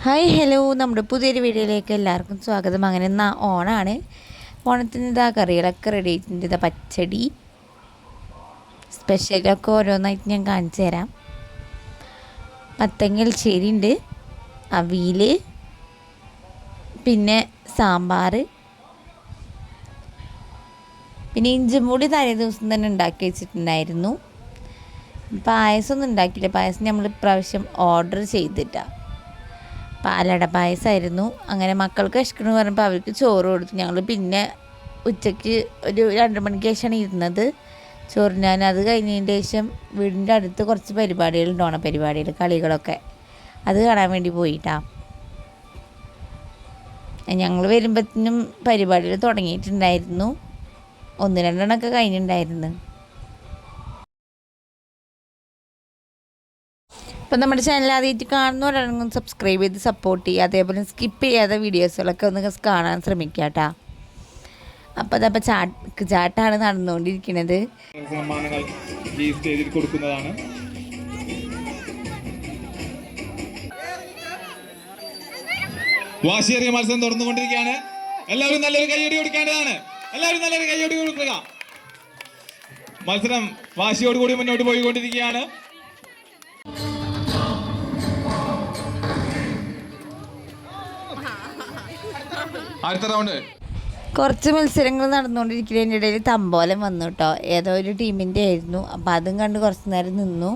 Hi hello, നമ്മുടെ പുതിയൊരു വീഡിയോയിലേക്ക് എല്ലാവർക്കും സ്വാഗതം. അങ്ങനെ ഓണാണ്. ഓണത്തിന് ഇതാ കറികളൊക്കെ റെഡി ആയിട്ടുണ്ട്. ഇതാ പച്ചടി സ്പെഷ്യലൊക്കെ ഓരോന്നായിട്ട് ഞാൻ കാണിച്ചു തരാം. മത്തങ്ങ എരിശ്ശേരി ഉണ്ട്, അവിയൽ, പിന്നെ സാമ്പാർ, പിന്നെ ഇഞ്ചിമൂടി തലേ ദിവസം തന്നെ ഉണ്ടാക്കി വെച്ചിട്ടുണ്ടായിരുന്നു. പായസം ഒന്നും ഉണ്ടാക്കിയില്ല. പായസം നമ്മൾ ഇപ്രാവശ്യം ഓർഡർ ചെയ്തിട്ടാണ്. പാലട പായസമായിരുന്നു. അങ്ങനെ മക്കൾക്ക് വിശക്കണമെന്ന് പറഞ്ഞപ്പോൾ അവർക്ക് ചോറ് കൊടുത്തു. ഞങ്ങൾ പിന്നെ ഉച്ചയ്ക്ക് ഒരു 2 മണിക്ക് ശേഷമാണ് ഇരുന്നത് ചോറിനാൻ. അത് കഴിഞ്ഞതിന് ശേഷം വീടിൻ്റെ അടുത്ത് കുറച്ച് പരിപാടികളുണ്ട്, ഓണപരിപാടികൾ, കളികളൊക്കെ. അത് കാണാൻ വേണ്ടി പോയിട്ടാണ്. ഞങ്ങൾ വരുമ്പോഴത്തേനും പരിപാടികൾ തുടങ്ങിയിട്ടുണ്ടായിരുന്നു. 1-2 എണ്ണമൊക്കെ കഴിഞ്ഞിട്ടുണ്ടായിരുന്നു. അപ്പം നമ്മുടെ ചാനൽ ആദ്യമായിട്ട് കാണുന്നവരാണെങ്കിൽ സബ്സ്ക്രൈബ് ചെയ്ത് സപ്പോർട്ട് ചെയ്യുക. അതേപോലെ സ്കിപ്പ് ചെയ്യാതെ വീഡിയോസുകളൊക്കെ ഒന്ന് കാണാൻ ശ്രമിക്കുക കേട്ടോ. അപ്പോൾ അതപ്പോൾ ചാട്ടാണ് നടന്നുകൊണ്ടിരിക്കുന്നത്. സമ്മാനങ്ങൾ ഈ സ്റ്റേജിൽ കൊടുക്കുന്നതാണ്. വാശിയേറിയ മത്സരം തുറന്നുകൊണ്ടിരിക്കുകയാണ്. എല്ലാവരും നല്ലൊരു കൈയടി കൊടുക്കേണ്ടതാണ്. എല്ലാവരും നല്ലൊരു കൈയടി കൊടുക്കുക. മത്സരം വാശിയോടുകൂടി മുന്നോട്ട് പോയിക്കൊണ്ടിരിക്കുകയാണ്. അടുത്ത റൗണ്ട്. കുറച്ച് മത്സരങ്ങൾ നടന്നുകൊണ്ടിരിക്കുന്നതിൻ്റെ ഇടയിൽ തമ്പോലം വന്നു കേട്ടോ. ഏതോ ഒരു ടീമിൻ്റെ ആയിരുന്നു. അപ്പോൾ അതും കണ്ട് കുറച്ച് നേരം നിന്നു.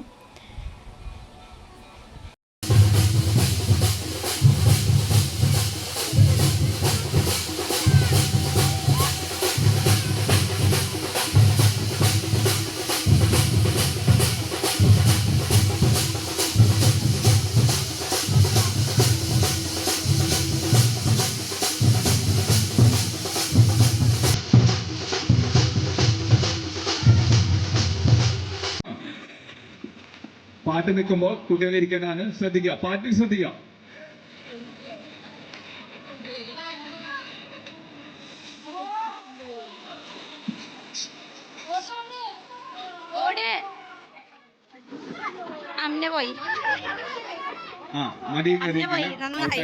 പാട്ട് നിൽക്കുമ്പോൾ കുട്ടികൾ ഇരിക്കാനാണ് ശ്രദ്ധിക്കുക. പാട്ടിൽ ശ്രദ്ധിക്കുക.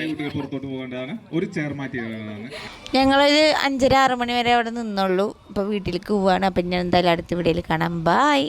കുട്ടികൾ പുറത്തോട്ട് പോകേണ്ടതാണ്. ഒരു ചെയർ മാറ്റിയതാണ്. ഞങ്ങളൊരു 5:30-6 മണി വരെ അവിടെ നിന്നുള്ളൂ. ഇപ്പോൾ വീട്ടിലേക്ക് പോവാണ്. അപ്പം ഞാൻ എന്തായാലും അടുത്ത വീഡിയോയിൽ കാണാം. ബൈ.